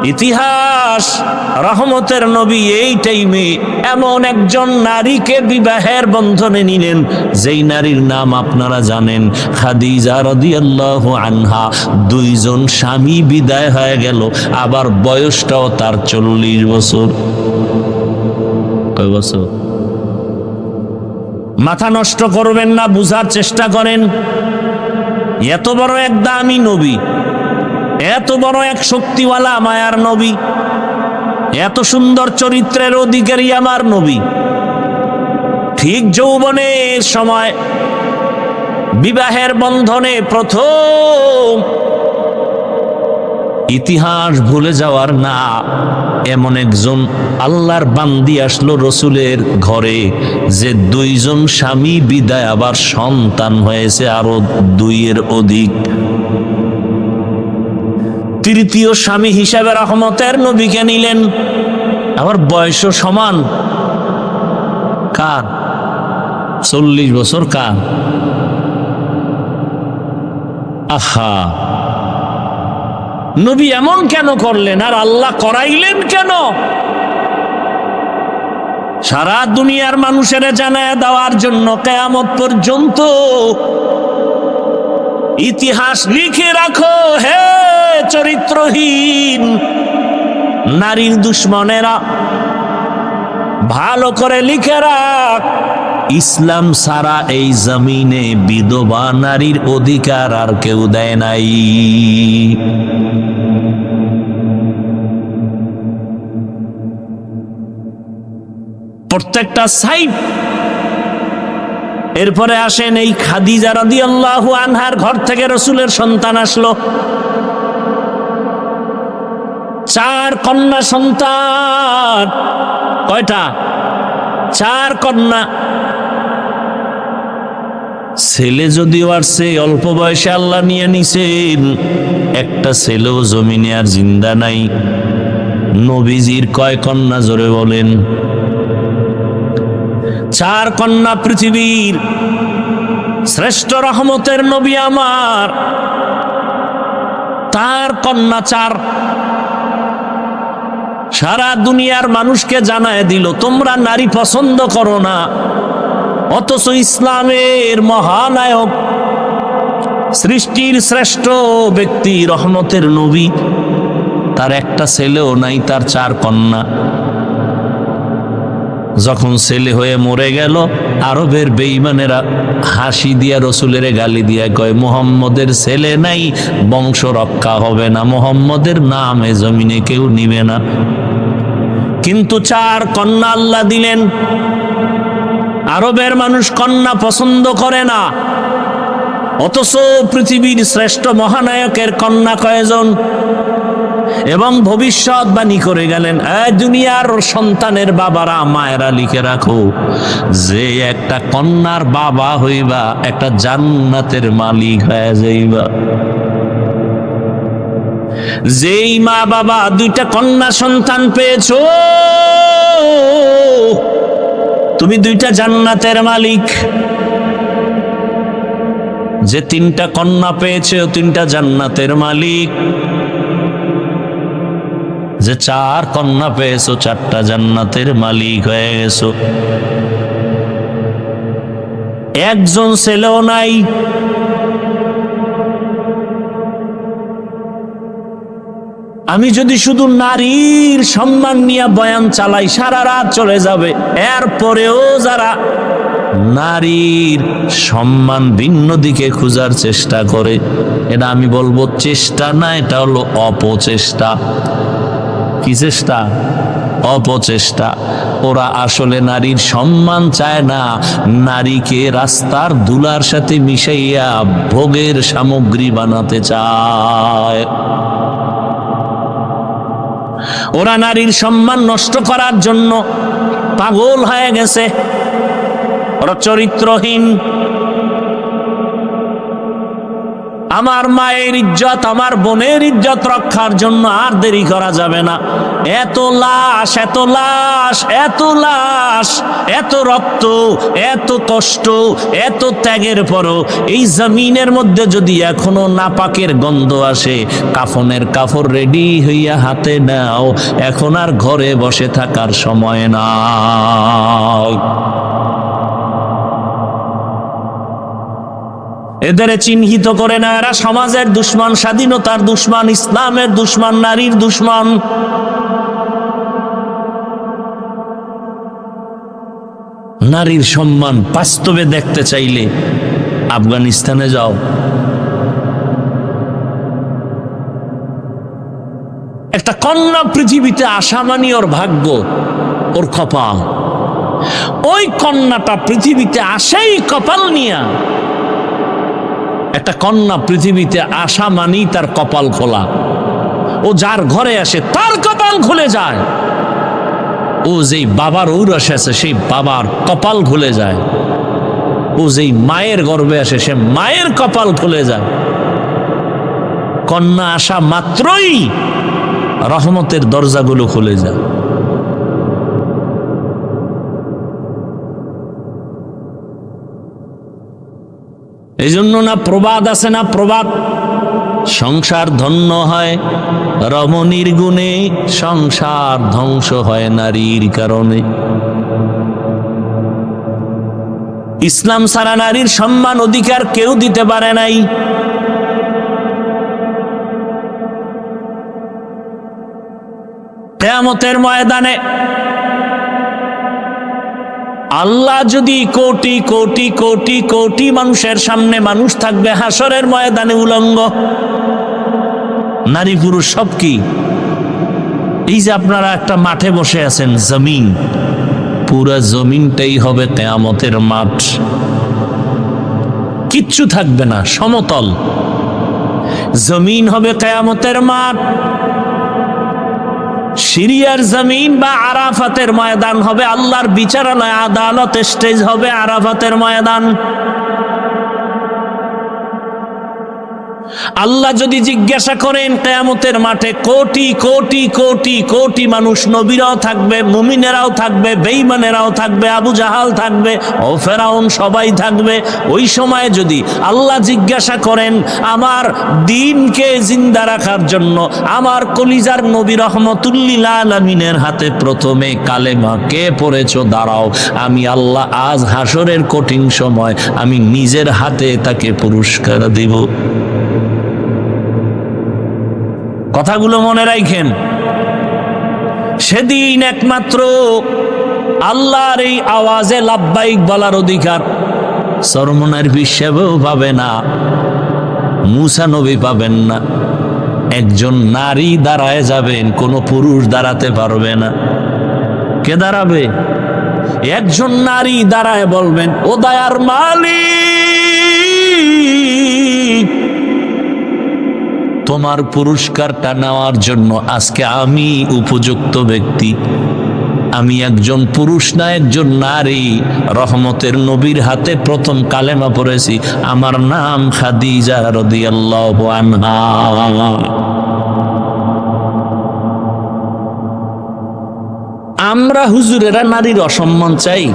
ইতিহাস রহমতের নবী এই টাইমে এমন একজন নারীকে বিবাহের বন্ধনে নিলেন, যেই নারীর নাম আপনারা জানেন, খাদিজা রাদিয়াল্লাহু আনহা। দুইজন স্বামী বিদায় হয়ে গেল, আবার বয়সটাও তার 40 বছর। কয় বছর? মাথা নষ্ট করবেন না, বুঝার চেষ্টা করেন। এত বড় এক দামি নবী, এত বড় এক শক্তিওয়ালা মায়ার নবী, এত সুন্দর চরিত্রের অধিকারী আমার নবী, ঠিক যৌবনের সময় বিবাহের বন্ধনে প্রথম, ইতিহাস ভুলে যাওয়ার না, এমন একজন আল্লাহর বান্দি আসলো রসুলের ঘরে, যে দুইজন স্বামী বিদায়, আবার সন্তান হয়েছে আরো 2-এর অধিক। তৃতীয় স্বামী হিসাবে রহমতের নবীকে নিলেন, আবার বয়সও সমান। কার? 40 বছর। কার? আহা, নবী এমন কেন করলেন, আর আল্লাহ করাইলেন কেন? সারা দুনিয়ার মানুষের জানায় দেওয়ার জন্য কিয়ামত পর্যন্ত ইতিহাস লিখে রাখো হে চরিত্রহীন নারীর দুশ্মনেরা, ভালো করে লিখে রাখ, ইসলাম সারা এই জমিনে বিধবা নারীর অধিকার আর কেউ দেয় নাই। প্রত্যেকটা সাইড। এরপরে আসেন এই খাদিজা রাদিয়াল্লাহু আনহার ঘর থেকে রসুলের সন্তান আসলো, 4 কন্যা সন্তান। কয়টা? 4 কন্যা। ছেলে যদিও আসছে, অল্প বয়সে আল্লাহ নিয়ে নিছেন, একটা ছেলেও জমিনে আর জিন্দা নাই। নবীজির কয় কন্যা জোরে বলেন? 4 কন্যা। পৃথিবীর শ্রেষ্ঠ রহমতের নবী আমার, তার কন্যা 4। সারা দুনিয়ার মানুষকে জানায় দিল তোমরা নারী পছন্দ করো না, অথচ ইসলামের মহানায়ক, সৃষ্টির শ্রেষ্ঠ ব্যক্তি, রহমতের নবী, তার একটা ছেলেও নাই, তার 4 কন্যা। যখন ছেলে হয়ে মরে গেল, আরবের বেঈমানেরা হাসি দিয়া রসুলের গালি দিয়া কয়, মুহাম্মদের ছেলে নাই, বংশ রক্ষা হবে না, মুহাম্মদের নাম এ জমিনে কেউ নিবে না। কিন্তু 4 কন্যা আল্লাহ দিলেন। আরবের মানুষ কন্যা পছন্দ করে না, অথচ পৃথিবীর শ্রেষ্ঠ মহানায়কের কন্যা কয়জন? এবং ভবিষ্যৎবাণী করে গেলেন, দুনিয়ার সন্তানের বাবারা, মায়েরা, লিখে রাখো, যে একটা কন্যার বাবা হইবা, একটা জান্নাতের মালিক হয়ে যাইবা। যেই মা বাবা 2টা কন্যা সন্তান পেয়েছো, তুমি 2টা জান্নাতের মালিক। যে 3টা কন্যা পেয়েছে, 3টা জান্নাতের মালিক। যে 4 কন্যা পেয়েছো, 4টা জান্নাতের মালিক হয়ে গেছো। একজন ছেলেও নাই। আমি যদি শুধু নারীর সম্মান নিয়ে বয়ান চালাই, সারা রাত চলে যাবে। এরপরেও যারা নারীর সম্মান ভিন্ন দিকে খোঁজার চেষ্টা করে, এটা আমি বলবো চেষ্টা না, এটা হলো অপচেষ্টা। কি চেষ্টা? অপচেষ্টা। ওরা আসলে নারীর সম্মান চায় না, নারীকে রাস্তার ধুলার সাথে মিশাইয়া ভোগের সামগ্রী বানাতে চায়। ওরা নারীর সম্মান নষ্ট করার জন্য পাগল হয়ে গেছে। ওরা চরিত্রহীন। আমার মায়ের ইজ্জত, আমার বোনের ইজ্জত রক্ষার জন্য আর দেরি করা যাবে না। এত লাশ, এত লাশ, এত লাশ, এত রক্ত, এত কষ্ট, এত ত্যাগের পরও এই জমিনের মধ্যে যদি এখনো নাপাকের গন্ধ আসে, কাফনের কাপড় রেডি হইয়া হাতে নাও, এখন আর ঘরে বসে থাকার সময় না। এদের চিহ্নিত করে না, এরা সমাজের দুশমন, স্বাধীনতার দুশমন, ইসলামের দুশমন, নারীর দুশমন। নারীর সম্মান বাস্তবে দেখতে চাইলে আফগানিস্তানে যাও। একটা কন্যা পৃথিবীতে আসা মানে ওর ভাগ্য, ওর কপাল। ওই কন্যাটা পৃথিবীতে আসেই কপাল নিয়া। একটা কন্যা পৃথিবীতে আসা মানেই তার কপাল খোলা। ও যার ঘরে আসে তার কপাল খুলে যায়। ও যেই বাবার ঔরসে আছে সেই বাবার কপাল খুলে যায়। ও যেই মায়ের গর্ভে আসে সে মায়ের কপাল খুলে যায়। কন্যা আসা মাত্রই রহমতের দরজাগুলো খুলে যায়। এই জন্য না প্রবাদ আছে না, প্রবাদ, সংসার ধন্য হয় রমণীর গুণে, সংসার ধ্বংস হয় নারীর কারণে। ইসলাম ছাড়া নারীর সম্মান অধিকার কেউ দিতে পারে নাই। কিয়ামতের ময়দানে আল্লাহ যদি কোটি কোটি কোটি কোটি মানুষের সামনে, মানুষ থাকবে হাসরের ময়দানে উলঙ্গ, নারী পুরুষ সব কি? এই যে আপনারা একটা মাঠে বসে আছেন, জমিন, পুরা জমিনটাই হবে কিয়ামতের মাঠ। কিচ্ছু থাকবে না, সমতল জমিন হবে কিয়ামতের মাঠ। সিরিয়ার জমিন বা আরাফাতের ময়দান হবে আল্লাহর বিচারালয়, আদালত স্টেজ হবে আরাফাতের ময়দান। আল্লাহ যদি জিজ্ঞাসা করেন কিয়ামতের মাঠে, কোটি কোটি কোটি কোটি মানুষ, নবীরাও থাকবে, মুমিনেরাও থাকবে, বেঈমানেরাও থাকবে, আবু জাহাল থাকবে, ও ফেরাউন, সবাই থাকবে। ওই সময়ে যদি আল্লাহ জিজ্ঞাসা করেন আমার দ্বীনকে জিন্দা রাখার জন্য আমার কলিজার নবী রহমতুল্লিল আলামিনের হাতে প্রথমে কালেমা কে পড়েছো, দাঁড়াও, আমি আল্লাহ আজ হাসরের কঠিন সময় আমি নিজের হাতে তাকে পুরস্কার দিব। কথাগুলো মনে রাখেন। সেদিন একমাত্র আল্লাহর এই আওয়াজে লাব্বাইক বলার অধিকার সরমনের হিসেবেও পাবে না, মুসা নবী পাবেন না। একজন নারী দাঁড়ায় যাবেন, কোনো পুরুষ দাঁড়াতে পারবে না। কে দাঁড়াবে? একজন নারী দাঁড়ায় বলবেন, ও দয়ার মালিক, তোমার পুরস্কারটা নেওয়ার জন্য আজকে আমি উপযুক্ত ব্যক্তি। আমি একজন পুরুষ না একজন নারী, রহমতের নবীর হাতে প্রথম কালেমা পড়েছি, আমার নাম খাদিজা রাদিয়াল্লাহু আনহা। আমরা হুজুরেরা নারীর অসম্মান চাই,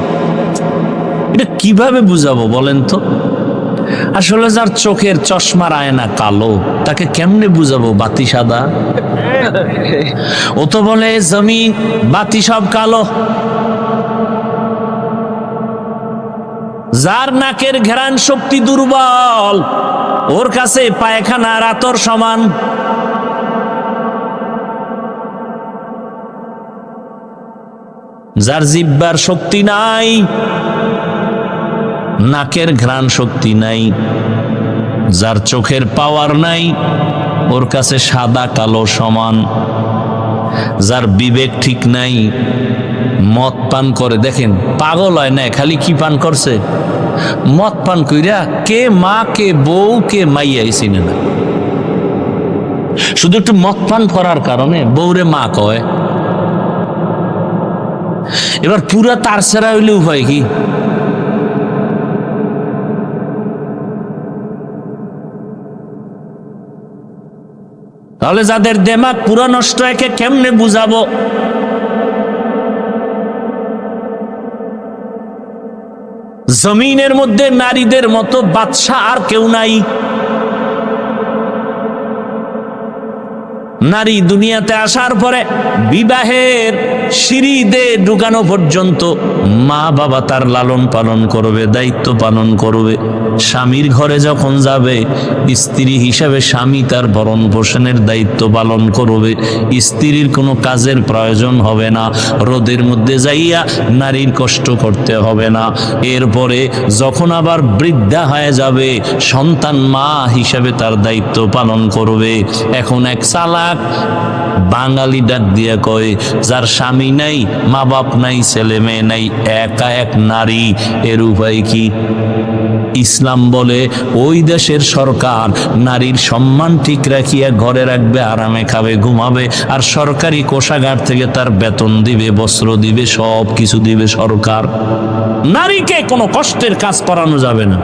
এটা কিভাবে বুঝাবো বলেন তো? আসলে যার চোখের চশমার আয়না কালো, তাকে কেমনে বুঝাবো বাতি সাদা? ও তো বলে জমিন বাতি সব কালো। যার নাকের ঘ্রাণ শক্তি দুর্বল, ওর কাছে পায়খানা রাতর সমান। যার জিহ্বার শক্তি নাই, নাকের ঘ্রাণ শক্তি নাই, যার চোখের পাওয়ার নাই, ওর কাছে সাদা কালো সমান। যার বিবেক ঠিক নাই, মদ পান করে, দেখেন পাগল হয় না, খালি কি পান করছে? মদ পান কইরা কে মা কে বউ কে মাইয়া চিনে না, শুধু একটু মদ পান করার কারণে বউরে মা কয়। এবার পুরা তার সেরা হইলে উপায় কি? তাহলে যাদের দেমাগ পুরো নষ্ট, একে কেমনে বুঝাবো? জমিনের মধ্যে নারীদের মতো বাদশা আর কেউ নাই। নারী দুনিয়াতে আসার পরে বিবাহের সিঁড়িতে ঢুকানো পর্যন্ত মা বাবা তার লালন পালন করবে, দায়িত্ব পালন করবে। স্বামীর ঘরে যখন যাবে, স্ত্রী হিসাবে স্বামী তার ভরণ পোষণের দায়িত্ব পালন করবে। স্ত্রীর কোনো কাজের প্রয়োজন হবে না, রোদের মধ্যে যাইয়া নারীর কষ্ট করতে হবে না। এরপরে যখন আবার বৃদ্ধা হয়ে যাবে, সন্তান মা হিসাবে তার দায়িত্ব পালন করবে। এখন এক চালাক বাঙালি ডাক দিয়া কয়, যার স্বামী নাই, মা বাপ নাই, ছেলে মেয়ে নাই, একা এক নারী, এর উপায় কি? ইসলাম বলে ওই দেশের সরকার নারীর সম্মান ঠিক রাখিয়া ঘরে রাখবে, আরামে খাবে, ঘুমাবে, আর সরকারি কোষাগার থেকে তার বেতন দিবে, বস্ত্র দিবে, সব কিছু দিবে সরকার। নারীকে কোনো কষ্টের কাজ করানো যাবে না।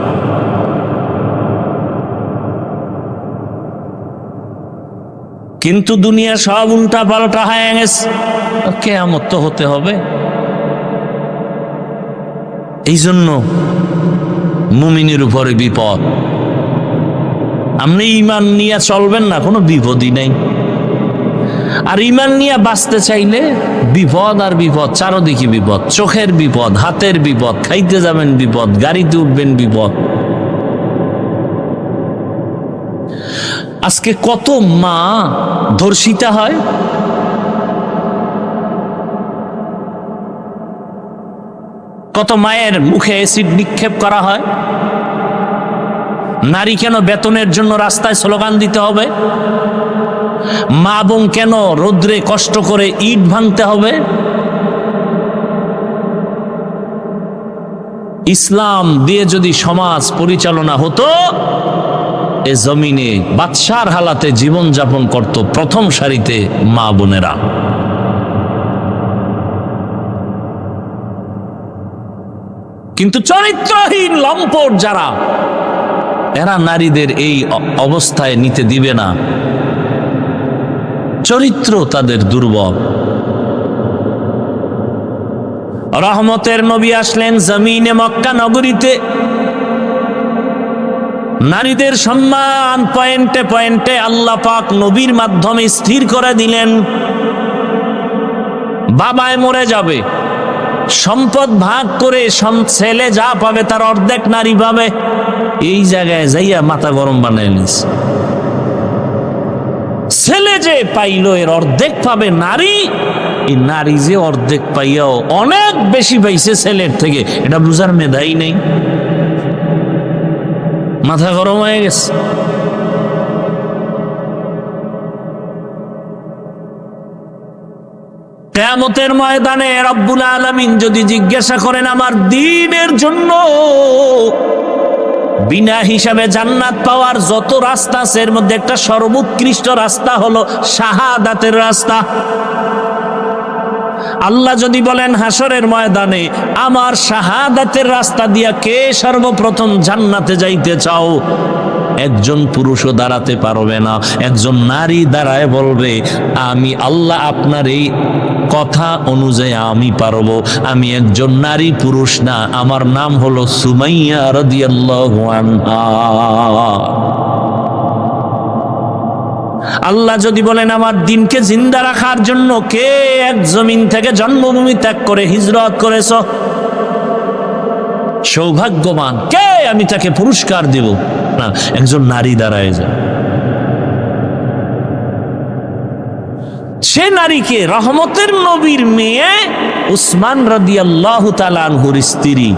কিন্তু দুনিয়া সব উল্টা পাল্টা হয়ে গেছে, কিয়ামত তো হতে হবে। এই জন্য মুমিনের উপরে বিপদ। আপনি ঈমান নিয়ে চলবেন না, কোনো বিপদই নাই। আর ঈমান নিয়ে বাঁচতে চাইলে বিপদ আর বিপদ, চারদিকে বিপদ। চোখের বিপদ, হাতের বিপদ, খাইতে যাবেন বিপদ, গাড়িতে উঠবেন বিপদ। আজকে কত মা ধর্ষিতা হয়, কত মায়ের মুখে অ্যাসিড নিক্ষেপ করা হয়। নারী কেন বেতনের জন্য রাস্তায় স্লোগান দিতে হবে? মা বোন কেন রৌদ্রে কষ্ট করে ইট ভাঙতে হবে? ইসলাম দিয়ে যদি সমাজ পরিচালনা হতো, এ জমিনে বাদশার হালাতে জীবন যাপন করত প্রথম সারিতে মা বোনেরা। কিন্তু চরিত্রহীন লম্পট যারা, এরা নারীদের এই অবস্থায় নিতে দিবে না। চরিত্র তাদের দুর্বল। রহমতের নবী আসলেন জমিনে মক্কা নগরীতে। নারীদের সম্মান পয়েন্টে পয়েন্টে আল্লাহ পাক নবীর মাধ্যমে স্থির করে দিলেন। বাবায় মরে যাবে, সম্পদ ভাগ করে ছেলে যা পাবে তার অর্ধেক নারী পাবে। এই জায়গায় যাইয়া মাথা গরম বানাই নিস। ছেলে যে পাইল এর অর্ধেক পাবে নারী, এই নারী যে অর্ধেক পাইয়াও অনেক বেশি পাইছে ছেলের থেকে, এটা বুঝার মেধাই নেই। মাথা গরম হয়ে গেছে। কিয়ামতের ময়দানে রব্বুল আলামিন যদি জিজ্ঞাসা করেন আমার দ্বীনের জন্য বিনা হিসাবে জান্নাত পাওয়ার যত রাস্তা আছে, এর মধ্যে একটা সর্বোৎকৃষ্ট রাস্তা হলো শাহাদাতের রাস্তা। আল্লাহ যদি বলেন হাসরের ময়দানে আমার শাহাদাতের রাস্তা দিয়া কে সর্বপ্রথম জান্নাতে যাইতে চাও, একজন পুরুষও দাঁড়াতে পারবে না। একজন নারী দাঁড়ায় বলবে আমি আল্লাহ আপনার এই কথা অনুযায়ী আমি পারবো। আমি একজন নারী, পুরুষ না, আমার নাম হলো সুমাইয়া রাদিয়াল্লাহু আনহা। আল্লাহ যদি বলেন আমার দিনকে জিন্দা রাখার জন্য কে এক জমিন থেকে জন্মভূমি ত্যাগ করে হিজরত করেছ, সৌভাগ্যবান কে, আমি তাকে পুরস্কার দেব। না, একজন নারী দাঁড়ায় যায়। সে নারীকে রহমতের নবীর মেয়ে উসমান রাদিয়াল্লাহু তাআলা আনহুর স্ত্রী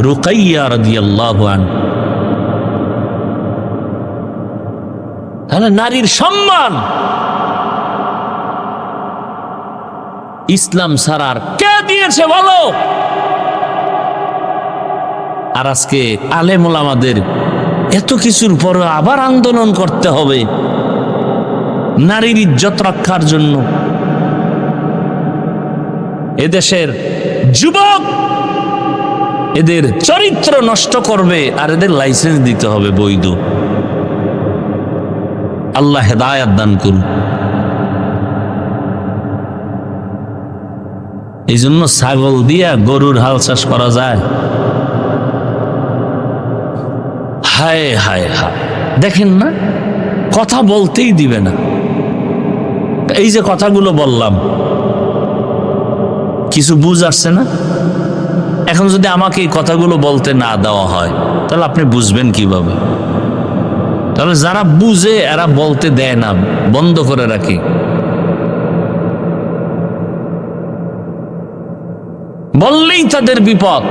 রুকাইয়া রাদিয়াল্লাহু আনহা। তাহলে নারীর সম্মান ইসলাম ছাড়ার কে দিয়েছে বলো? আর আজকে আলেম ওলামাদের এত কিছুর পর আবার আন্দোলন করতে হবে নারীর ইজ্জত রক্ষার জন্য। এদেশের যুবক এদের চরিত্র নষ্ট করবে আর এদের লাইসেন্স দিতে হবে বৈধ। আল্লাহ হেদায়াত দান করুন। এই জন্য ছাগল দিয়া গরুর হাল চাষ করা যায়? হায় হায় হায়, দেখেন না, কথা বলতেই দিবে না। এই যে কথাগুলো বললাম, কিছু বুঝ আসছে না? এখন যদি আমাকে এই কথাগুলো বলতে না দেওয়া হয়, তাহলে আপনি বুঝবেন কিভাবে? তাহলে যারা বুঝে এরা বলতে দেয় না, বন্ধ করে রাখে। বললেই তাদের বিপদ।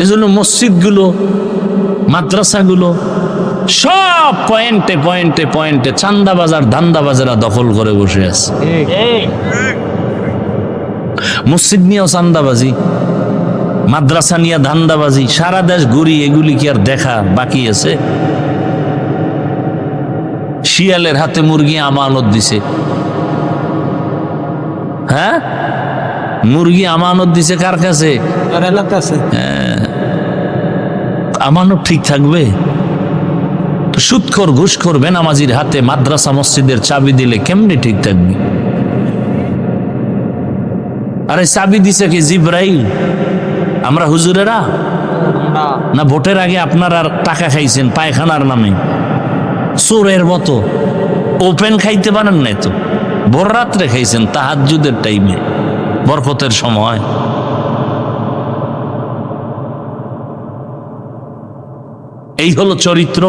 এজন্য মসজিদগুলো, মাদ্রাসাগুলো সব পয়েন্টে পয়েন্টে পয়েন্টে চান্দাবাজার ধান্দাবাজারা দখল করে বসে আছে। মসজিদ নিয়েও চান্দাবাজি, মাদ্রাসা নিয়ে ধান্দাবাজি, সারা দেশ ঘুরি, এগুলি কি আর দেখা বাকি আছে? শিয়ালের হাতে মুরগি আমানত দিছে। হ্যাঁ, মুরগি আমানত দিছে কার কাছে? আমানত ঠিক থাকবে? সুদখোর ঘুষখোর বেনামাজির হাতে মাদ্রাসা মসজিদের চাবি দিলে কেমনে ঠিক থাকবে? আরে চাবি দিছে কি জিব্রাইল? আমরা হুজুরেরা না? ভোটের আগে আপনারা টাকা খাইছেন পায়খানার নামে চোরের মতো, ওপেন খাইতে পারেন নাই তো? ভোর রাত্রে খাইছেন তাহাজ্জুদের টাইমে, বরকতের সময়। এই হলো চরিত্র,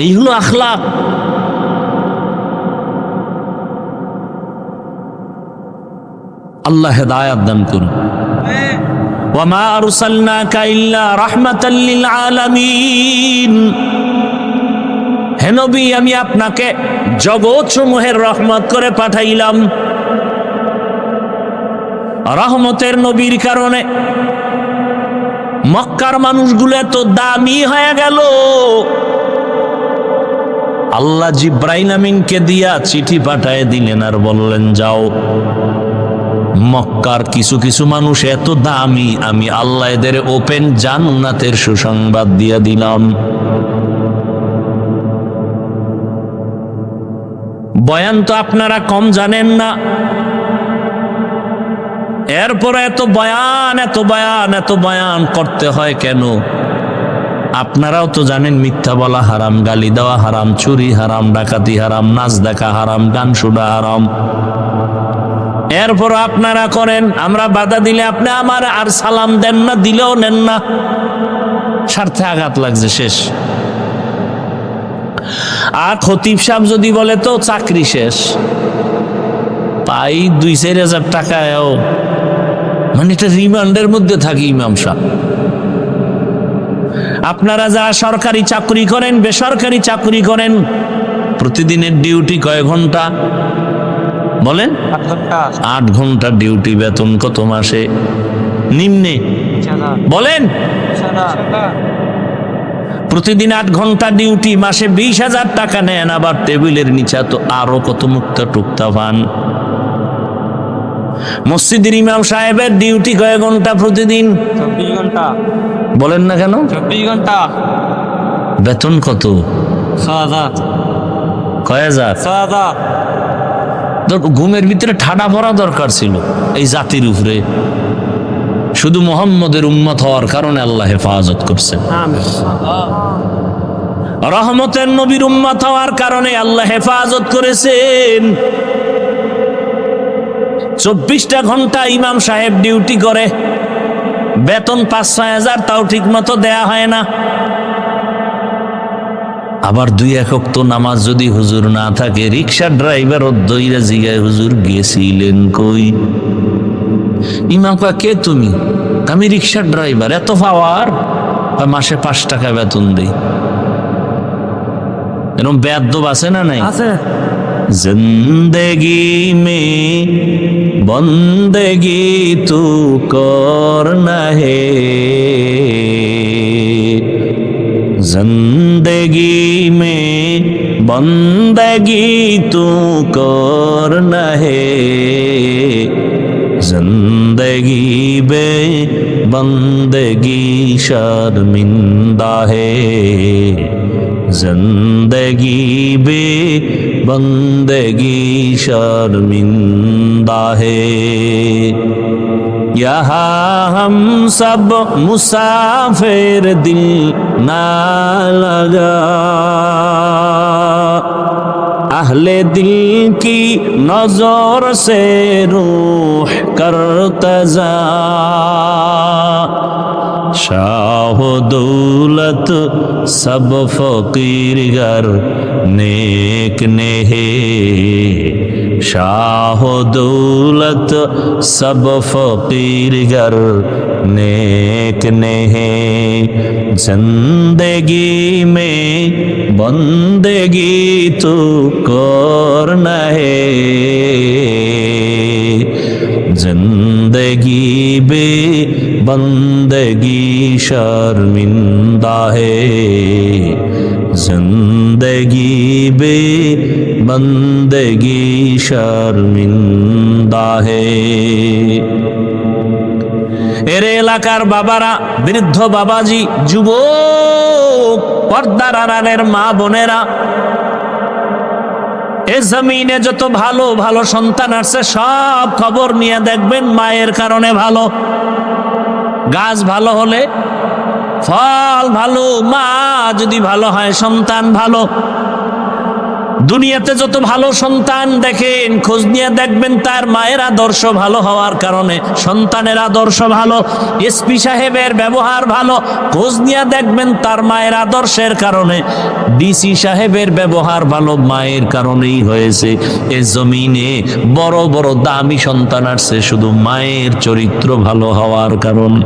এই হলো আখলাক। আল্লাহ হেদায়াত দান করুন। ওয়ামা আরসালনাকা ইল্লা রাহমাতাল লিল আলামিন। হে নবী, আমি আপনাকে জগৎ সমূহের রহমত করে পাঠাইলাম। রহমতের নবীর কারণে মক্কার মানুষগুলো এত দামি হয়ে গেল। আল্লাহ জিব্রাইল আমিনকে দিয়া চিঠি পাঠায় দিলেন আর বললেন, যাও, মক্কার কিছু কিছু মানুষ এত দামি, আমি আল্লাহ এদের ওপেন জান্নাতের সুসংবাদ দিয়া দিলাম। বয়ান তো আপনারা কম জানেন না, এরপরে এত বয়ান এত বয়ান এত বয়ান করতে হয় কেন? আপনারাও তো জানেন মিথ্যা বলা হারাম, গালি দেওয়া হারাম, চুরি হারাম, ডাকাতি হারাম, নাচ দেখা হারাম, গান শোনা হারাম। এরপর আপনারা করেন, আমরা বাধা দিলে আপনি আমার আর সালাম দেন না, দিলেও নেন না। স্বার্থে আঘাত লাগছে, শেষ। আর খতিব সাহেব যদি বলে তো চাকরি শেষ, পাই 2-4 হাজার টাকায়ও, মানে এটা রিমান্ডের মধ্যে থাকি ইমাম সাহেব। আপনারা যারা সরকারি চাকরি করেন, বেসরকারি চাকরি করেন, প্রতিদিনের ডিউটি কয় ঘন্টা বলেন? 8 ঘন্টা ডিউটি, বেতন কত মাসে? নিম্নে বলেন, প্রতিদিন 8 ঘন্টা ডিউটি, মাসে 20,000 টাকা নেন। আবার টেবিলের নিচে তো আরো কত মুক্তা টুকতা পান। মসজিদের ইমাম সাহেবের ডিউটি কয় ঘন্টা প্রতিদিন? 24 ঘন্টা। বলেন না কেন? 24 ঘন্টা। বেতন কত? 6,000। কয় হাজার? 6,000। ঘুমের ভিতরে ঠাডা পড়া দরকার ছিল এই জাতির উপরে। শুধু মুহাম্মদের উম্মত হওয়ার কারণে আল্লাহ হেফাজত করছেন। রহমতের নবীর উম্মত হওয়ার কারণে আল্লাহ হেফাজত করেছেন। 24টা ঘন্টা ইমাম সাহেব ডিউটি করে, বেতন 5-6 হাজার, তাও ঠিক মতো দেয়া হয় না। আবার 2-1 ওয়াক্ত নামাজ যদি হুজুর না থাকে, রিক্সা ড্রাইভার দইরা জিগায়, হুজুর গেছিলেন কই? ইমাম কয়, কে তুমি? আমি রিক্সার ড্রাইভার। এত পাওয়ার? মাসে 5 টাকা বেতন দেই। এরকম বেয়াদব আছে না নাই? আছে। জিন্দেগি মে বন্দেগি তু করনা হে, जिंदगी में बंदगी तू करना है, जिंदगी बे बंदगी शर्मिंदा है, जिंदगी बे बंदगी शर्मिंदा है। यहाँ हम सब मुसाफिर दिल ना लगा, अहले दिल की नजर से रूह करतजा, शाह दौलत सब फकीर गर नेक ने है, शाह दौलत सब फकीर गर नेक ने है। जिंदगी में बंदगी तो करना है, जिंदगी बे बंदगी शर्मिंदा है, जिंदगी बे बंदगी शर्मिंदा है। এরে এলাকার বাবারা, বৃদ্ধ বাবাজি, যুবক, পর্দার আড়ালের মা বোনেরা, এ জমিনে যত ভালো ভালো সন্তান আসছে সব খবর নিয়ে দেখবেন মায়ের কারণে ভালো। গাছ ভালো হলে ফল ভালো, মা যদি ভালো হয় সন্তান ভালো। দুনিয়াতে যত ভালো সন্তান দেখেন খোঁজ নিয়ে দেখবেন তার মায়ের আদর্শ ভালো হওয়ার কারণে সন্তানের আদর্শ ভালো। এসপি সাহেবের ব্যবহার ভালো, খোঁজ নিয়ে দেখবেন তার মায়ের আদর্শের কারণে। ডিসি সাহেবের ব্যবহার ভালো, মায়ের কারণেই হয়েছে। এ জমিনে বড় বড় দামি সন্তান আসছে শুধু মায়ের চরিত্র ভালো হওয়ার কারণে।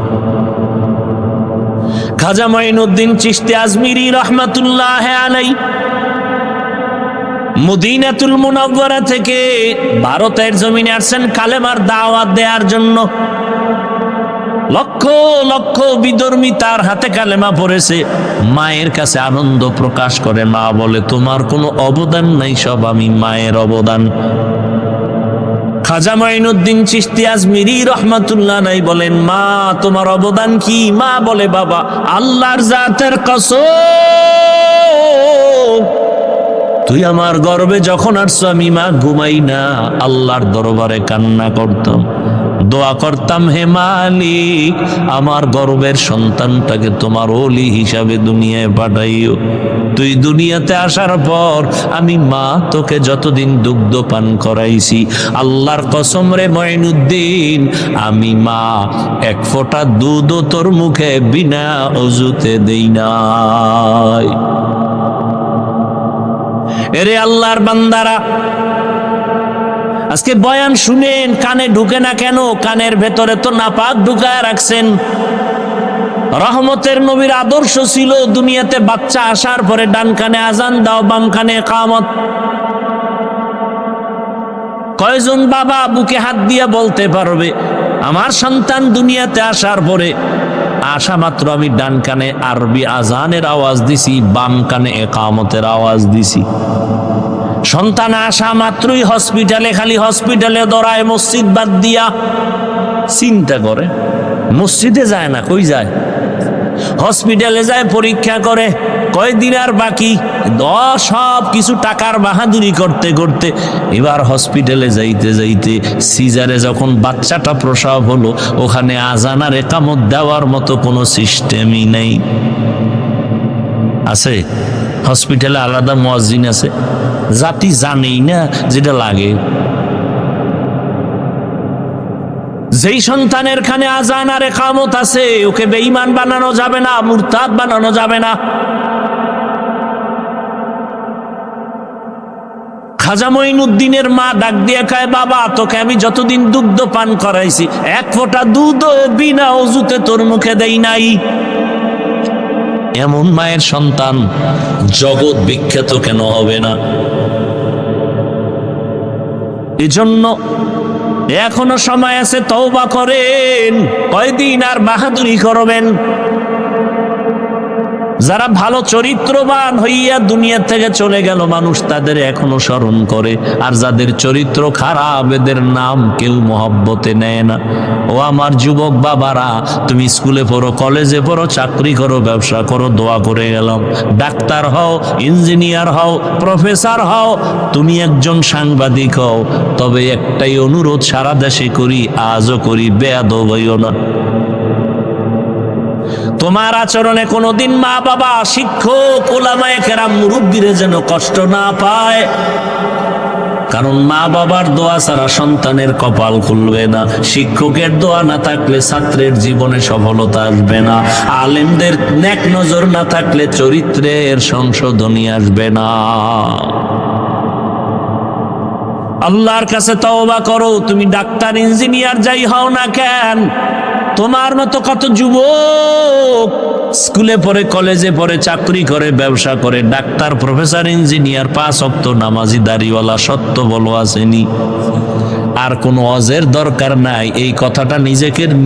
খাজা মঈনুদ্দিন চিশতি আজমিরি রহমাতুল্লাহ আলাইহি মদিনাতুল মুনাওয়ারা থেকে ভারতের জমিনে আসছেন কালেমার দাওয়াত দেওয়ার জন্য। লক্ষ লক্ষ বিধর্মী তার হাতে কালেমা পড়েছে। মায়ের কাছে আনন্দ প্রকাশ করে, মা বলে তোমার কোনো অবদান নাই, সব আমি মায়ের অবদান। খাজা মঈনুদ্দিন চিশতি আজমিরি রহমাতুল্লাহ আলাইহি বলেন, মা তোমার অবদান কি? মা বলে, বাবা আল্লাহর জাতের কসম, তুই আমার গর্বে যখন আসছো আমি মা ঘুমাই না, আল্লাহর দরবারে কান্না করতাম, দোয়া করতাম, হে মালিক আমার গর্বের সন্তানটাকে তোমার ওলি হিসাবে দুনিয়ায় পাঠাইও। তুই দুনিয়াতে আসার পর আমি মা তোকে যতদিন দুগ্ধ পান করাইছি, আল্লাহর কসম রে মঈনুদ্দিন, আমি মা এক ফোঁটা দুধও তোর মুখে বিনা অজুতে দেই নাই। এরে আল্লাহর বান্দারা, আজকে বয়ান শুনেন, কানে ঢুকে না কেন? কানের ভেতরে তো নাপাক ঢুকায় রাখছেন। রহমতের নবীর আদর্শ ছিল দুনিয়াতে বাচ্চা আসার পরে ডান কানে আজান দাও, বাম কানে ইকামত। কয়জন বাবা বুকে হাত দিয়ে বলতে পারবে আমার সন্তান দুনিয়াতে আসার পরে আসা মাত্র আমি ডান কানে আরবি আজানের আওয়াজ দিছি, বাম কানে ইকামতের আওয়াজ দিছি। সন্তান আসা মাত্রই হসপিটালে, খালি হসপিটালে দৌড়ায়, মসজিদ বাদ দিয়া। চিন্তা করে, মসজিদে যায় না, কই যায়? হসপিটালে যায়, পরীক্ষা করে, কয়দিন আর বাকি, সব কিছু টাকার বাহাদুরি করতে করতে এবার হসপিটালে যাইতে যাইতে সিজারে যখন বাচ্চাটা প্রসব হলো, ওখানে আজান আর ইকামত দেওয়ার মতো কোনো সিস্টেমই নেই। আছে হসপিটালে আলাদা মুয়াজ্জিন আছে, জাতি জানেই না যেটা লাগে। যেই সন্তানের খানে আজান আর ইকামত আছে, ওকে বেঈমান বানানো যাবে না, মুরতাদ বানানো যাবে না। খাজা মঈনুদ্দিনের মা ডাক দিয়ে কয়, বাবা তোকে আমি যতদিন দুগ্ধ পান করাইছি এক ফোঁটা দুধও বিনা অজুতে তোর মুখে দেই নাই। এমন মায়ের সন্তান জগৎ বিখ্যাত কেন হবে না? এজন্য এখনো সময় আছে, তওবা করেন। কয়দিন আর বাহাদুরি করবেন? যারা ভালো চরিত্রবান হইয়া দুনিয়া থেকে চলে গেল, মানুষ তাদের এখনো স্মরণ করে। আর যাদের চরিত্র খারাপ, এদের নাম কেউ মহব্বতে নেয় না। ও আমার যুবক বাবারা, তুমি স্কুলে পড়ো, কলেজে পড়ো, চাকরি করো, ব্যবসা করো, দোয়া করে গেলাম। ডাক্তার হও, ইঞ্জিনিয়ার হও, প্রফেসর হও, তুমি একজন সাংবাদিক হও, তবে একটাই অনুরোধ সারা দেশে করি, আজও করি, বেয়াদব হইও না। তোমার আচরণে কোনোদিন মা বাবা, শিক্ষক, ওলামায়ে কেরাম, মুরব্বীরা যেন কষ্ট না পায়। কারণ মা বাবার দোয়া ছাড়া সন্তানের কপাল খুলবে না। শিক্ষকের দোয়া না থাকলে ছাত্রের জীবনে সফলতা আসবে না। আলেমদের নেক নজর না থাকলে চরিত্রের সংশোধনী আসবে না। আল্লাহর কাছে তওবা করো। তুমি ডাক্তার, ইঞ্জিনিয়ার যাই হও না কেন, তোমার মতো কত যুবক স্কুলে পড়ে, কলেজে পড়ে, চাকরি করে, ব্যবসা করে, ডাক্তার, প্রফেসর, ইঞ্জিনিয়ার, 5 ওয়াক্ত নামাজি, দাড়িওয়ালা, সত্য বলো আসেনি। আর কোনো অজের দরকার নাই। এই কথাটা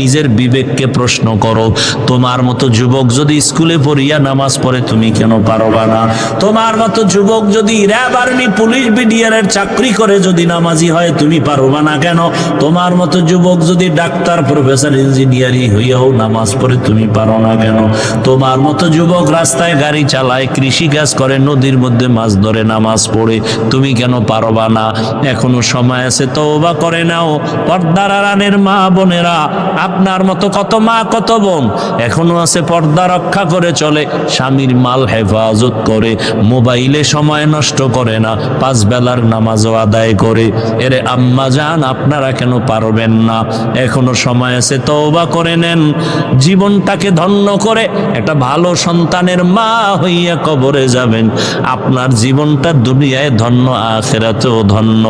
নিজের বিবেককে প্রশ্ন করো। তোমার মতো যুবক যদি স্কুলে পড়িয়া নামাজ পড়ে, তুমি কেন পারবা না? তোমার মতো যুবক যদি র্যাব, আর্মি, পুলিশ, বিডিআরের চাকরি করে যদি নামাজি হয়, তুমি পারবা না কেন? তোমার মতো যুবক যদি ডাক্তার, প্রফেসর, ইঞ্জিনিয়ারই হইয়াও নামাজ পড়ে, তুমি পারো না কেন? তোমার মতো যুবক রাস্তায় গাড়ি চালায়, কৃষি কাজ করে, নদীর মধ্যে মাছ ধরে, নামাজ পড়ে, তুমি কেন পারবা না? এখনো সময় আছে, তওবা করে নাও। পর্দার আড়ালের মা বোনেরা, আপনার মতো কত মা, কত বোন এখনো আছে, পর্দা রক্ষা করে চলে, স্বামীর মাল হেফাজত করে, মোবাইলে সময় নষ্ট করে না, 5 বেলার নামাজও আদায় করে। এরে আম্মা জান, আপনারা কেন পারবেন না? এখনো সময় আছে, তওবা করে নেন। জীবনটাকে ধন্য করে একটা ভালো সন্তানের মা হইয়া কবরে যাবেন। আপনার জীবনটা দুনিয়ায় ধন্য, আখিরাতেও ধন্য।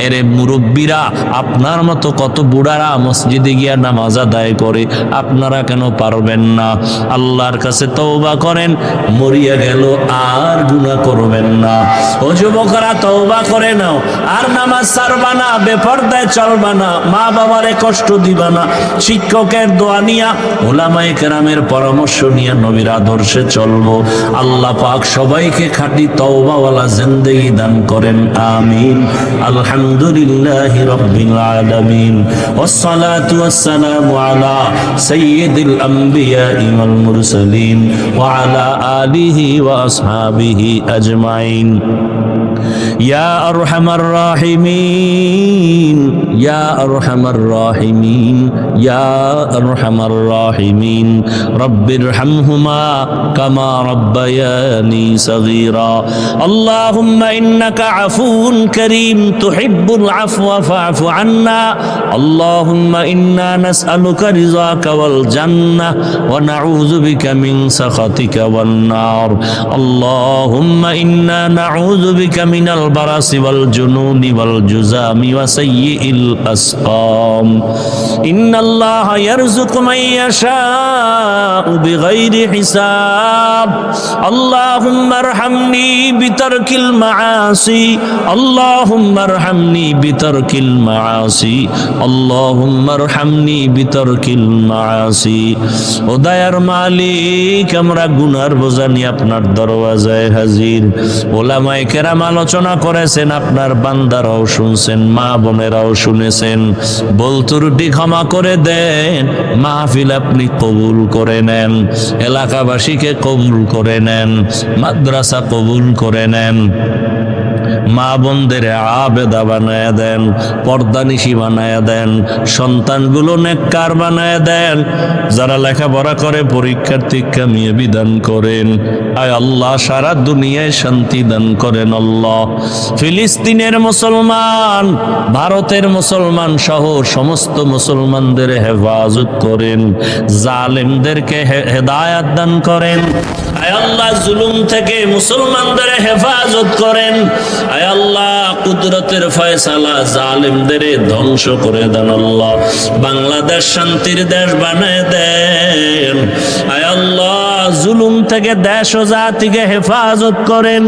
এরে মুরব্বীরা, আপনার মতো কত বুড়ারা মসজিদে গিয়া নামাজ আদায় করে, আপনারা কেন পারবেন না? আল্লাহর কাছে তওবা করেন, মরিয়া গেল আর গুনাহ করবেন না। ও যুবকরা, তওবা করে নাও, আর নামাজ ছাড়বা না, বেপরদায় চলবা না, মা বাবারে কষ্ট দিবা না, শিক্ষকের দোয়া নিয়া, ওলামায়ে কেরামের পরামর্শ নিয়ে নবীর আদর্শে চলবো। আল্লাহ পাক সবাইকে খাঁটি তওবাওয়ালা জিন্দেগি দান করেন, আমিন। আলহামদুলিল্লাহি রাব্বিল আলামিন, ওয়াসসালাতু ওয়াসসালামু আলা সাইয়্যিদিল আমবিয়াই ওয়াল মুরসালিন ওয়া আলা আলিহি ওয়া আসহাবিহি আজমাইন। ইয়া আরহামার রাহিমিন, ইয়া আরহামার রাহিমিন, ইয়া আরহামার রাহিমিন, রব্বিরহামহুমা কামা রাব্বায়ানি সগীরা। আল্লাহুম্মা ইন্নাকা আফুউন কারীম তুহিব্বুল আফওয়া ফা'ফু আন্না। আল্লাহুম্মা ইন্না নাসআলুকা রিযাকা ওয়াল জান্নাহ ওয়া নাউযু বিকা মিন সাখাতিকা ওয়ান নার। আল্লাহুম্মা ইন্না নাউযু বিকা মিনাল বারাসি ওয়াল জুনুনি ওয়াল জুযামি ওয়া সাইয়্যিল আসকাম। ইন্নাল্লাহা ইয়ারযুকু মান ইয়াশাউ বিগাইরি হিসাব। আল্লাহুম্মা আরহামনি বিতারকিল মাআসি, আল্লাহুম্মা আরহামনি বিতারকিল মাআসি, আল্লাহুম্মা আরহামনি বিতারকিল মাআসি। ও দয়ার মালিক, আমরা গুনার বোঝা নিয়ে আপনার দরওয়াজায় হাজির। ওলামায়ে কেরাম আলোচনা করেছেন, আপনার বান্দারাও শুনছেন, মা বোনেরাও শুনেছেন। ভুল ত্রুটি ক্ষমা করে দেন, মাহফিল আপনি কবুল করে নেন, এলাকাবাসীকে কবুল করে নেন, মাদ্রাসা কবুল করে নেন, মা বোনদের আবেদা বানায় দেন, পর্দানিশী বানায় দেন, সন্তানগুলো নেককার বানায় দেন। যারা লেখাপড়া করে পরীক্ষার্থী কামিয়াবি দান করেন। আয় আল্লাহ, সারা দুনিয়ায় শান্তি দান করেন আল্লাহ। ফিলিস্তিনের মুসলমান, ভারতের মুসলমান সহ সমস্ত মুসলমানদের হেফাজত করেন, জালেমদেরকে হেদায়াত দান করেন। আয় আল্লাহ, জুলুম থেকে মুসলমানদের হেফাজত করেন। আয় আল্লাহ, কুদরতের ফয়সালা, জালেমদের ধ্বংস করে দেন আল্লাহ। বাংলাদেশ শান্তির দেশ বানায় দেন। আয় আল্লাহ, জুলুম থেকে দেশ ও জাতিকে হেফাজত করেন।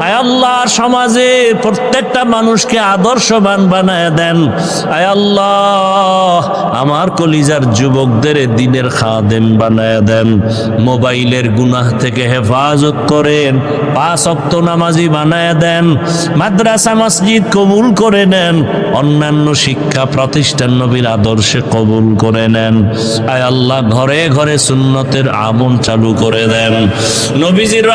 আয় আল্লাহ সমাজে প্রত্যেকটা মানুষকে আদর্শবান বানায় দেন। আয় আল্লাহ আমার কলিজার যুবকদের দিনের খাদেম বানায় দেন। মোবাইলের গুনাহ থেকে হেফাজত করেন, 5 ওয়াক্ত নামাজি বানায় দেন। মাদ্রাসা মসজিদ কবুল করে নেন, অন্যান্য শিক্ষা প্রতিষ্ঠান নবীর আদর্শে কবুল করে নেন। আয় আল্লাহ ঘরে ঘরে সুন্নতের আমল চালু করে দেন। নবীজির